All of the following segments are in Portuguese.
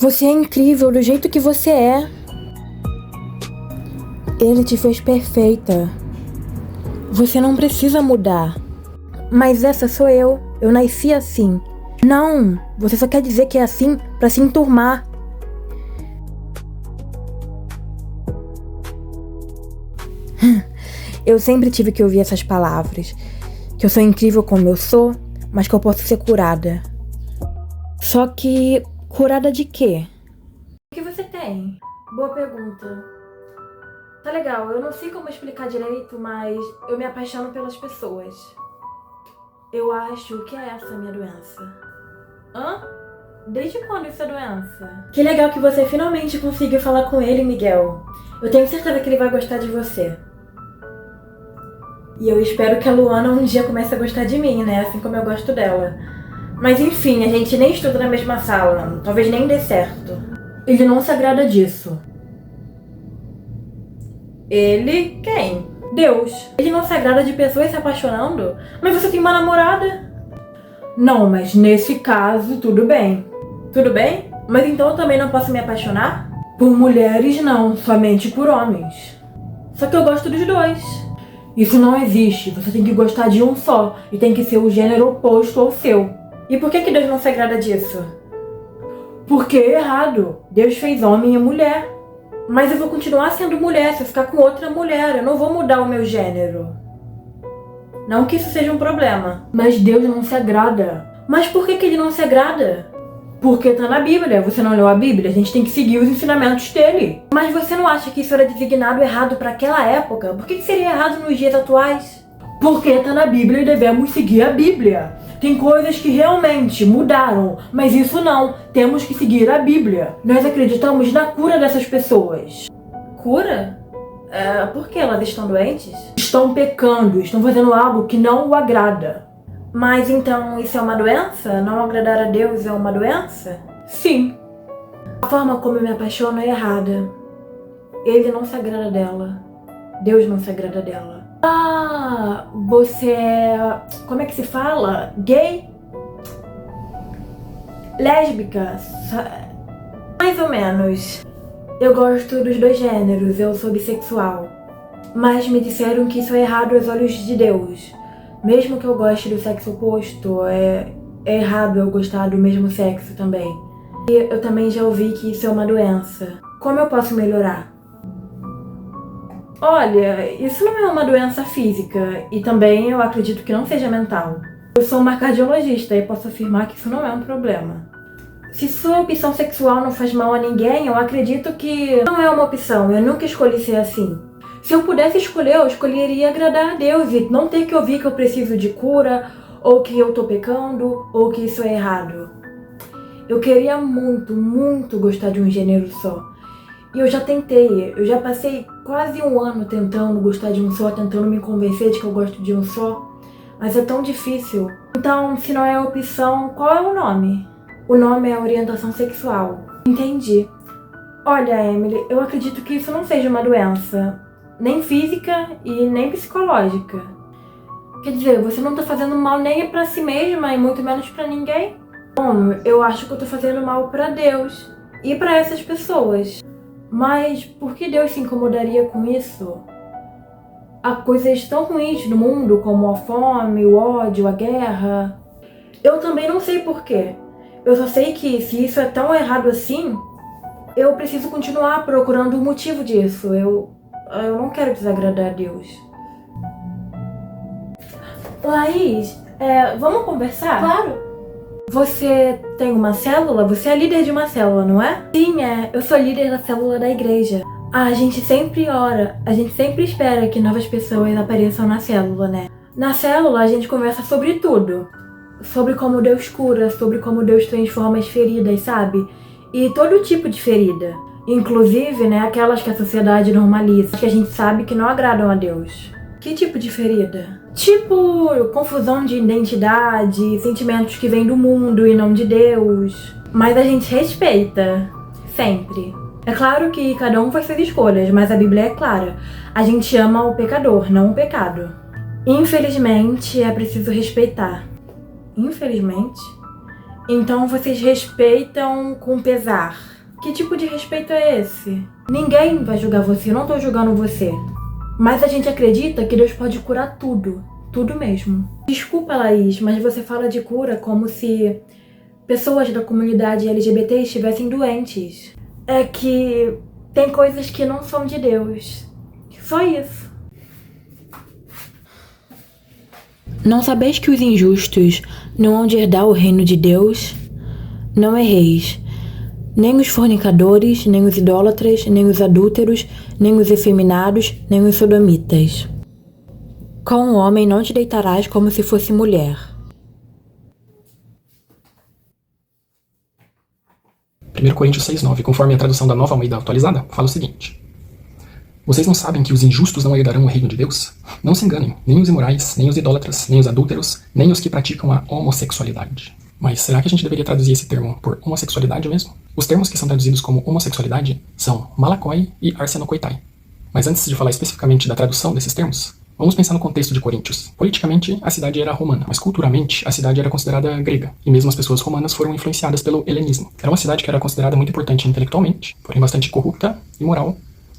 Você é incrível do jeito que você é. Ele te fez perfeita. Você não precisa mudar. Mas essa sou eu. Eu nasci assim. Não, você só quer dizer que é assim pra se enturmar. Eu sempre tive que ouvir essas palavras. Que eu sou incrível como eu sou, mas que eu posso ser curada. Só que, curada de quê? O que você tem? Boa pergunta. Tá legal, eu não sei como explicar direito, mas eu me apaixono pelas pessoas. Eu acho que é essa a minha doença. Hã? Desde quando isso é doença? Que legal que você finalmente conseguiu falar com ele, Miguel. Eu tenho certeza que ele vai gostar de você. E eu espero que a Luana um dia comece a gostar de mim, né? Assim como eu gosto dela. Mas enfim, a gente nem estuda na mesma sala. Talvez nem dê certo. Ele não se agrada disso. Ele? Quem? Deus. Ele não se agrada de pessoas se apaixonando? Mas você tem uma namorada? Não, mas nesse caso, tudo bem. Tudo bem? Mas então eu também não posso me apaixonar? Por mulheres não, somente por homens. Só que eu gosto dos dois. Isso não existe, você tem que gostar de um só e tem que ser o gênero oposto ao seu. E por que Deus não se agrada disso? Porque é errado. Deus fez homem e mulher. Mas eu vou continuar sendo mulher se eu ficar com outra mulher. Eu não vou mudar o meu gênero. Não que isso seja um problema. Mas Deus não se agrada. Mas por que ele não se agrada? Porque tá na Bíblia. Você não leu a Bíblia? A gente tem que seguir os ensinamentos dele. Mas você não acha que isso era designado errado para aquela época? Por que seria errado nos dias atuais? Porque tá na Bíblia e devemos seguir a Bíblia. Tem coisas que realmente mudaram, mas isso não. Temos que seguir a Bíblia. Nós acreditamos na cura dessas pessoas. Cura? Por que elas estão doentes? Estão pecando, estão fazendo algo que não o agrada. Mas então isso é uma doença? Não agradar a Deus é uma doença? Sim. A forma como eu me apaixono é errada. Ele não se agrada dela. Deus não se agrada dela. Ah, você é... como é que se fala? Gay? Lésbica? Mais ou menos. Eu gosto dos dois gêneros, eu sou bissexual. Mas me disseram que isso é errado aos olhos de Deus. Mesmo que eu goste do sexo oposto, é errado eu gostar do mesmo sexo também. E eu também já ouvi que isso é uma doença. Como eu posso melhorar? Olha, isso não é uma doença física e também eu acredito que não seja mental. Eu sou uma cardiologista e posso afirmar que isso não é um problema. Se sua opção sexual não faz mal a ninguém, eu acredito que não é uma opção. Eu nunca escolhi ser assim. Se eu pudesse escolher, eu escolheria agradar a Deus e não ter que ouvir que eu preciso de cura, ou que eu tô pecando, ou que isso é errado. Eu queria muito, muito gostar de um gênero só. E eu já tentei, eu já passei quase um ano tentando gostar de um só, tentando me convencer de que eu gosto de um só. Mas é tão difícil. Então, se não é a opção, qual é o nome? O nome é orientação sexual. Entendi. Olha, Emily, eu acredito que isso não seja uma doença. Nem física e nem psicológica. Quer dizer, você não tá fazendo mal nem pra si mesma e muito menos pra ninguém. Bom, eu acho que eu tô fazendo mal pra Deus e pra essas pessoas. Mas por que Deus se incomodaria com isso? Há coisas tão ruins no mundo como a fome, o ódio, a guerra. Eu também não sei por quê. Eu só sei que se isso é tão errado assim, eu preciso continuar procurando o motivo disso. Eu não quero desagradar a Deus. Laís, vamos conversar? Claro. Você tem uma célula? Você é líder de uma célula, não é? Sim, eu sou líder da célula da igreja. A gente sempre ora, a gente sempre espera que novas pessoas apareçam na célula, né? Na célula a gente conversa sobre tudo. Sobre como Deus cura, sobre como Deus transforma as feridas, sabe? E todo tipo de ferida. Inclusive, né, aquelas que a sociedade normaliza, que a gente sabe que não agradam a Deus. Que tipo de ferida? Tipo, confusão de identidade, sentimentos que vêm do mundo e não de Deus. Mas a gente respeita. Sempre. É claro que cada um faz suas escolhas, mas a Bíblia é clara. A gente ama o pecador, não o pecado. Infelizmente, é preciso respeitar. Infelizmente? Então vocês respeitam com pesar. Que tipo de respeito é esse? Ninguém vai julgar você, eu não tô julgando você. Mas a gente acredita que Deus pode curar tudo. Tudo mesmo. Desculpa, Laís, mas você fala de cura como se pessoas da comunidade LGBT estivessem doentes. É que tem coisas que não são de Deus. Só isso. Não sabeis que os injustos não hão de herdar o reino de Deus? Não erreis. Nem os fornicadores, nem os idólatras, nem os adúlteros, nem os efeminados, nem os sodomitas. Com o homem não te deitarás como se fosse mulher. 1 Coríntios 6,9, conforme a tradução da Nova Almeida atualizada, fala o seguinte: vocês não sabem que os injustos não herdarão o reino de Deus? Não se enganem, nem os imorais, nem os idólatras, nem os adúlteros, nem os que praticam a homossexualidade. Mas será que a gente deveria traduzir esse termo por homossexualidade mesmo? Os termos que são traduzidos como homossexualidade são malakoi e arsenokoitai. Mas antes de falar especificamente da tradução desses termos, vamos pensar no contexto de Coríntios. Politicamente, a cidade era romana, mas culturalmente, a cidade era considerada grega, e mesmo as pessoas romanas foram influenciadas pelo helenismo. Era uma cidade que era considerada muito importante intelectualmente, porém bastante corrupta, imoral,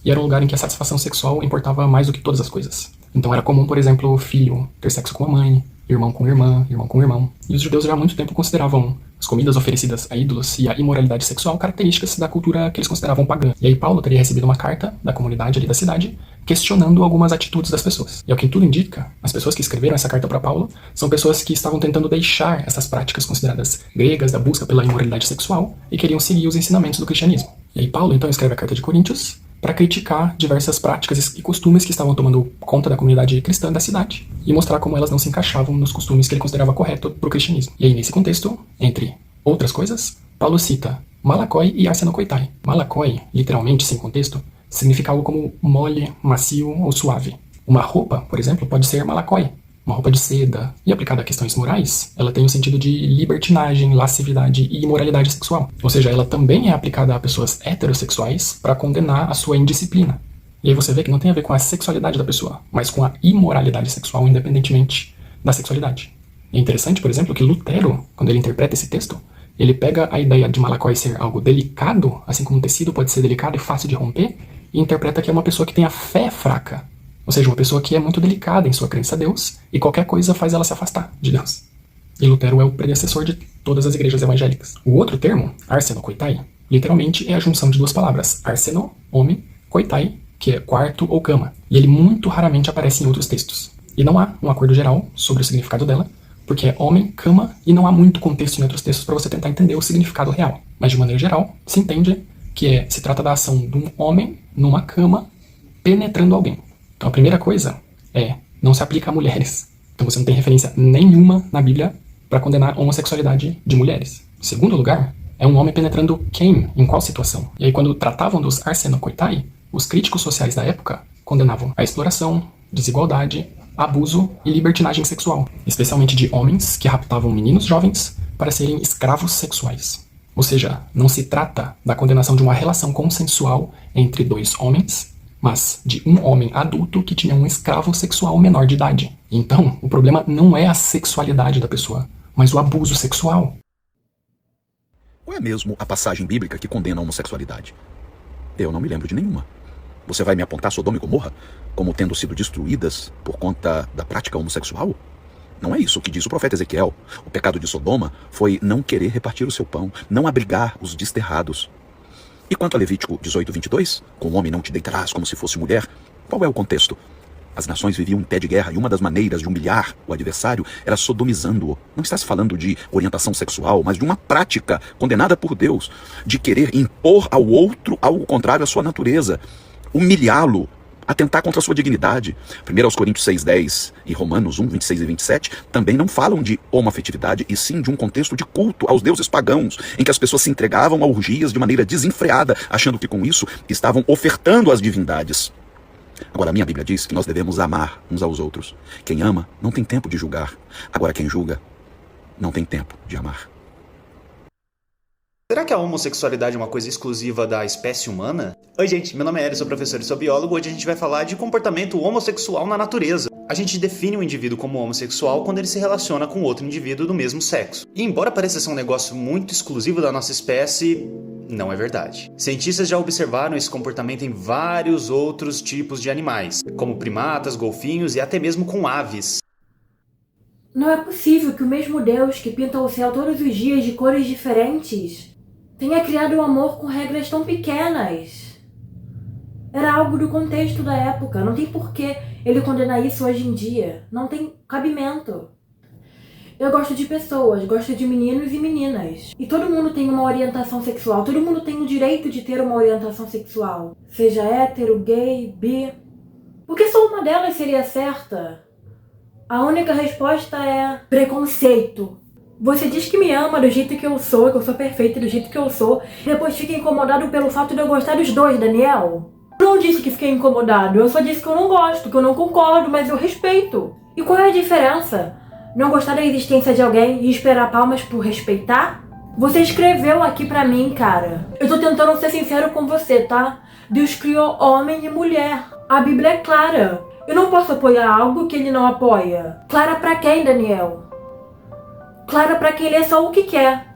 e era um lugar em que a satisfação sexual importava mais do que todas as coisas. Então era comum, por exemplo, o filho ter sexo com a mãe, irmão com irmã, irmão com irmão. E os judeus já há muito tempo consideravam as comidas oferecidas a ídolos e a imoralidade sexual características da cultura que eles consideravam pagã. E aí Paulo teria recebido uma carta da comunidade ali da cidade questionando algumas atitudes das pessoas. E ao que tudo indica, as pessoas que escreveram essa carta para Paulo são pessoas que estavam tentando deixar essas práticas consideradas gregas da busca pela imoralidade sexual e queriam seguir os ensinamentos do cristianismo. E aí Paulo então escreve a carta de Coríntios para criticar diversas práticas e costumes que estavam tomando conta da comunidade cristã da cidade e mostrar como elas não se encaixavam nos costumes que ele considerava correto para o cristianismo. E aí, nesse contexto, entre outras coisas, Paulo cita malakoi e arsenokoitai. Malakoi, literalmente, sem contexto, significa algo como mole, macio ou suave. Uma roupa, por exemplo, pode ser malakoi, uma roupa de seda, e aplicada a questões morais, ela tem o sentido de libertinagem, lascividade e imoralidade sexual. Ou seja, ela também é aplicada a pessoas heterossexuais para condenar a sua indisciplina. E aí você vê que não tem a ver com a sexualidade da pessoa, mas com a imoralidade sexual, independentemente da sexualidade. É interessante, por exemplo, que Lutero, quando ele interpreta esse texto, ele pega a ideia de malakoi ser algo delicado, assim como um tecido pode ser delicado e fácil de romper, e interpreta que é uma pessoa que tem a fé fraca. Ou seja, uma pessoa que é muito delicada em sua crença a Deus e qualquer coisa faz ela se afastar de Deus. E Lutero é o predecessor de todas as igrejas evangélicas. O outro termo, arsenokoitai, literalmente é a junção de duas palavras, arseno, homem, koitai, que é quarto ou cama. E ele muito raramente aparece em outros textos. E não há um acordo geral sobre o significado dela, porque é homem, cama, e não há muito contexto em outros textos para você tentar entender o significado real. Mas de maneira geral, se entende que se trata da ação de um homem numa cama penetrando alguém. Então a primeira coisa não se aplica a mulheres. Então você não tem referência nenhuma na Bíblia para condenar a homossexualidade de mulheres. Em segundo lugar, é um homem penetrando quem? Em qual situação? E aí quando tratavam dos arsenokoitai, os críticos sociais da época condenavam a exploração, desigualdade, abuso e libertinagem sexual, especialmente de homens que raptavam meninos jovens para serem escravos sexuais. Ou seja, não se trata da condenação de uma relação consensual entre dois homens, mas de um homem adulto que tinha um escravo sexual menor de idade. Então, o problema não é a sexualidade da pessoa, mas o abuso sexual. Qual é mesmo a passagem bíblica que condena a homossexualidade? Eu não me lembro de nenhuma. Você vai me apontar Sodoma e Gomorra como tendo sido destruídas por conta da prática homossexual? Não é isso que diz o profeta Ezequiel. O pecado de Sodoma foi não querer repartir o seu pão, não abrigar os desterrados. E quanto a Levítico 18:22, com o homem não te deitarás como se fosse mulher, qual é o contexto? As nações viviam em pé de guerra e uma das maneiras de humilhar o adversário era sodomizando-o. Não está se falando de orientação sexual, mas de uma prática condenada por Deus, de querer impor ao outro algo contrário à sua natureza, humilhá-lo, atentar contra a sua dignidade. 1 Coríntios 6:10 e Romanos 1:26 e 27 também não falam de homoafetividade, e sim de um contexto de culto aos deuses pagãos, em que as pessoas se entregavam a orgias de maneira desenfreada, achando que com isso estavam ofertando às divindades. Agora, a minha Bíblia diz que nós devemos amar uns aos outros. Quem ama não tem tempo de julgar. Agora, quem julga não tem tempo de amar. Será que a homossexualidade é uma coisa exclusiva da espécie humana? Oi gente, meu nome é Eric, sou professor e sou biólogo. Hoje a gente vai falar de comportamento homossexual na natureza. A gente define o indivíduo como homossexual quando ele se relaciona com outro indivíduo do mesmo sexo. E embora pareça ser um negócio muito exclusivo da nossa espécie, não é verdade. Cientistas já observaram esse comportamento em vários outros tipos de animais, como primatas, golfinhos e até mesmo com aves. Não é possível que o mesmo Deus que pinta o céu todos os dias de cores diferentes tenha criado o amor com regras tão pequenas. Era algo do contexto da época, não tem porquê ele condenar isso hoje em dia. Não tem cabimento. Eu gosto de pessoas, gosto de meninos e meninas. E todo mundo tem uma orientação sexual, todo mundo tem o direito de ter uma orientação sexual. Seja hétero, gay, bi. Por que só uma delas seria certa? A única resposta é preconceito. Você diz que me ama do jeito que eu sou perfeita do jeito que eu sou, e depois fica incomodado pelo fato de eu gostar dos dois, Daniel. Eu não disse que fiquei incomodado, eu só disse que eu não gosto, que eu não concordo, mas eu respeito. E qual é a diferença? Não gostar da existência de alguém e esperar palmas por respeitar? Você escreveu aqui pra mim, cara. Eu tô tentando ser sincero com você, tá? Deus criou homem e mulher. A Bíblia é clara. Eu não posso apoiar algo que ele não apoia. Clara pra quem, Daniel? Clara pra quem lê só o que quer.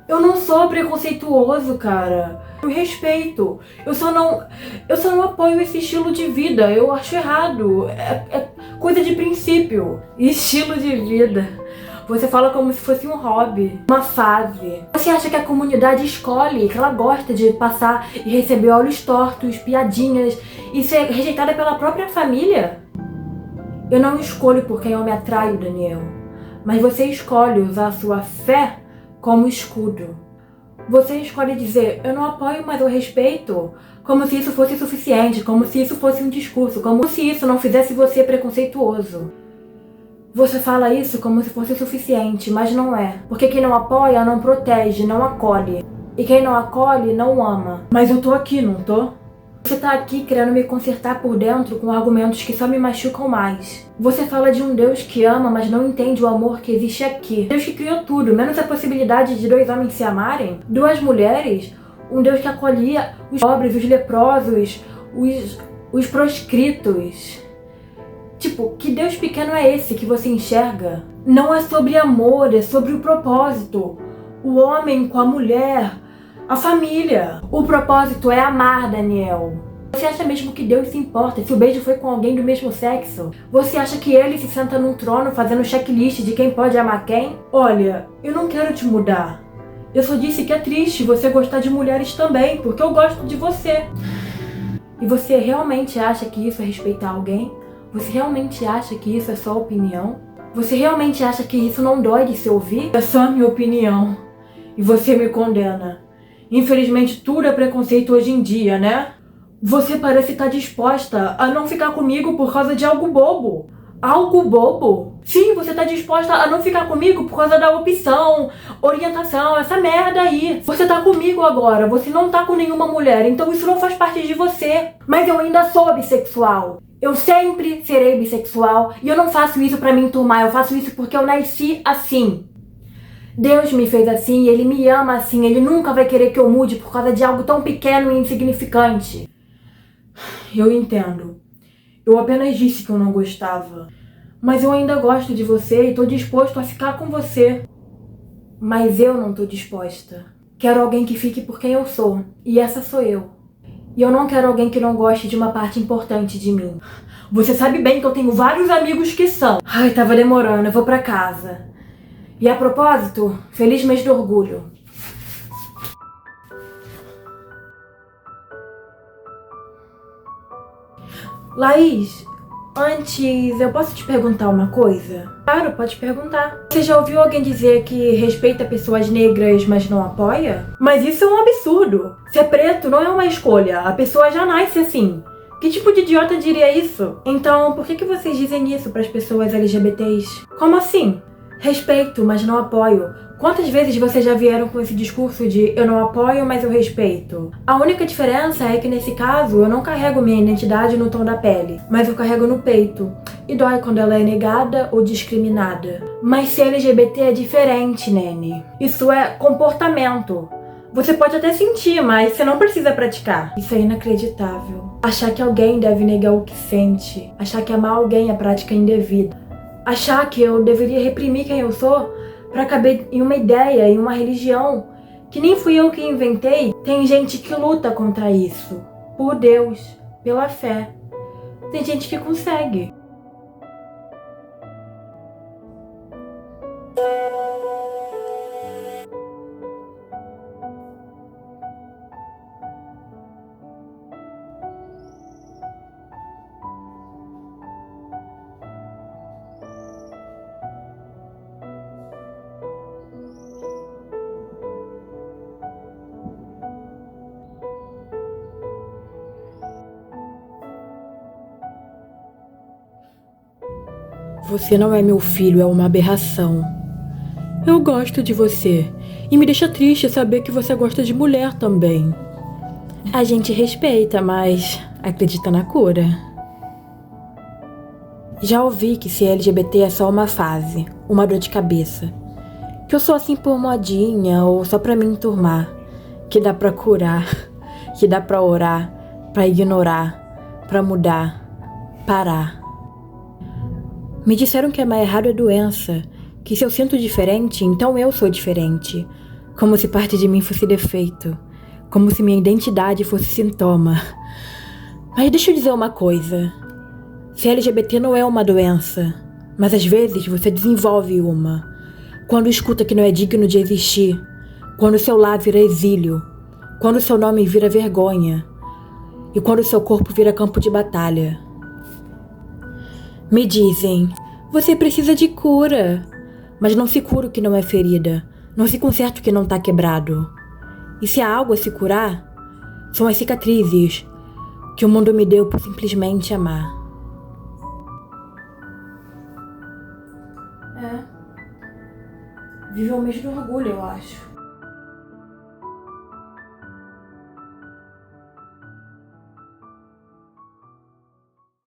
Eu não sou preconceituoso, cara. Eu respeito. Eu só não apoio esse estilo de vida. Eu acho errado. É coisa de princípio. Estilo de vida. Você fala como se fosse um hobby, uma fase. Você acha que a comunidade escolhe, que ela gosta de passar e receber olhos tortos, piadinhas e ser rejeitada pela própria família? Eu não escolho por quem eu me atraio, Daniel. Mas você escolhe usar a sua fé como escudo. Você escolhe dizer, eu não apoio, mas eu respeito, como se isso fosse suficiente, como se isso fosse um discurso, como se isso não fizesse você preconceituoso. Você fala isso como se fosse suficiente, mas não é. Porque quem não apoia não protege, não acolhe. E quem não acolhe não ama. Mas eu tô aqui, não tô? Você tá aqui querendo me consertar por dentro com argumentos que só me machucam mais. Você fala de um Deus que ama, mas não entende o amor que existe aqui. Deus que criou tudo, menos a possibilidade de dois homens se amarem. Duas mulheres, um Deus que acolhia os pobres, os leprosos, os proscritos. Tipo, que Deus pequeno é esse que você enxerga? Não é sobre amor, é sobre o propósito. O homem com a mulher, a família. O propósito é amar, Daniel. Você acha mesmo que Deus se importa se o beijo foi com alguém do mesmo sexo? Você acha que ele se senta num trono fazendo checklist de quem pode amar quem? Olha, eu não quero te mudar. Eu só disse que é triste você gostar de mulheres também, porque eu gosto de você. E você realmente acha que isso é respeitar alguém? Você realmente acha que isso é só opinião? Você realmente acha que isso não dói de se ouvir? É só a minha opinião. E você me condena. Infelizmente tudo é preconceito hoje em dia, né? Você parece estar disposta a não ficar comigo por causa de algo bobo. Algo bobo? Sim, você tá disposta a não ficar comigo por causa da opção, orientação, essa merda aí. Você tá comigo agora, você não tá com nenhuma mulher, então isso não faz parte de você. Mas eu ainda sou bissexual. Eu sempre serei bissexual e eu não faço isso pra me enturmar, eu faço isso porque eu nasci assim. Deus me fez assim e Ele me ama assim, Ele nunca vai querer que eu mude por causa de algo tão pequeno e insignificante. Eu entendo. Eu apenas disse que eu não gostava. Mas eu ainda gosto de você e tô disposto a ficar com você. Mas eu não tô disposta. Quero alguém que fique por quem eu sou. E essa sou eu. E eu não quero alguém que não goste de uma parte importante de mim. Você sabe bem que eu tenho vários amigos que são. Ai, tava demorando, eu vou pra casa. E a propósito, feliz mês do orgulho. Laís, antes, eu posso te perguntar uma coisa? Claro, pode perguntar. Você já ouviu alguém dizer que respeita pessoas negras, mas não apoia? Mas isso é um absurdo. Ser preto não é uma escolha, a pessoa já nasce assim. Que tipo de idiota diria isso? Então, por que vocês dizem isso pras pessoas LGBTs? Como assim? Respeito, mas não apoio. Quantas vezes vocês já vieram com esse discurso de eu não apoio, mas eu respeito? A única diferença é que nesse caso eu não carrego minha identidade no tom da pele, mas eu carrego no peito. E dói quando ela é negada ou discriminada. Mas ser LGBT é diferente, Nene. Isso é comportamento. Você pode até sentir, mas você não precisa praticar. Isso é inacreditável. Achar que alguém deve negar o que sente. Achar que amar alguém é prática indevida. Achar que eu deveria reprimir quem eu sou pra caber em uma ideia, em uma religião que nem fui eu que inventei, tem gente que luta contra isso. Por Deus, pela fé. Tem gente que consegue. Você não é meu filho, é uma aberração. Eu gosto de você. E me deixa triste saber que você gosta de mulher também. A gente respeita, mas acredita na cura. Já ouvi que ser LGBT é só uma fase, uma dor de cabeça. Que eu sou assim por modinha ou só pra me enturmar. Que dá pra curar, que dá pra orar, pra ignorar, pra mudar, parar. Me disseram que amar errado é doença, que se eu sinto diferente, então eu sou diferente. Como se parte de mim fosse defeito, como se minha identidade fosse sintoma. Mas deixa eu dizer uma coisa. Ser LGBT não é uma doença, mas às vezes você desenvolve uma. Quando escuta que não é digno de existir, quando seu lar vira exílio, quando seu nome vira vergonha e quando seu corpo vira campo de batalha. Me dizem, você precisa de cura, mas não se cura o que não é ferida, não se conserta o que não tá quebrado. E se há algo a se curar, são as cicatrizes que o mundo me deu por simplesmente amar. Vive o mês do orgulho, eu acho.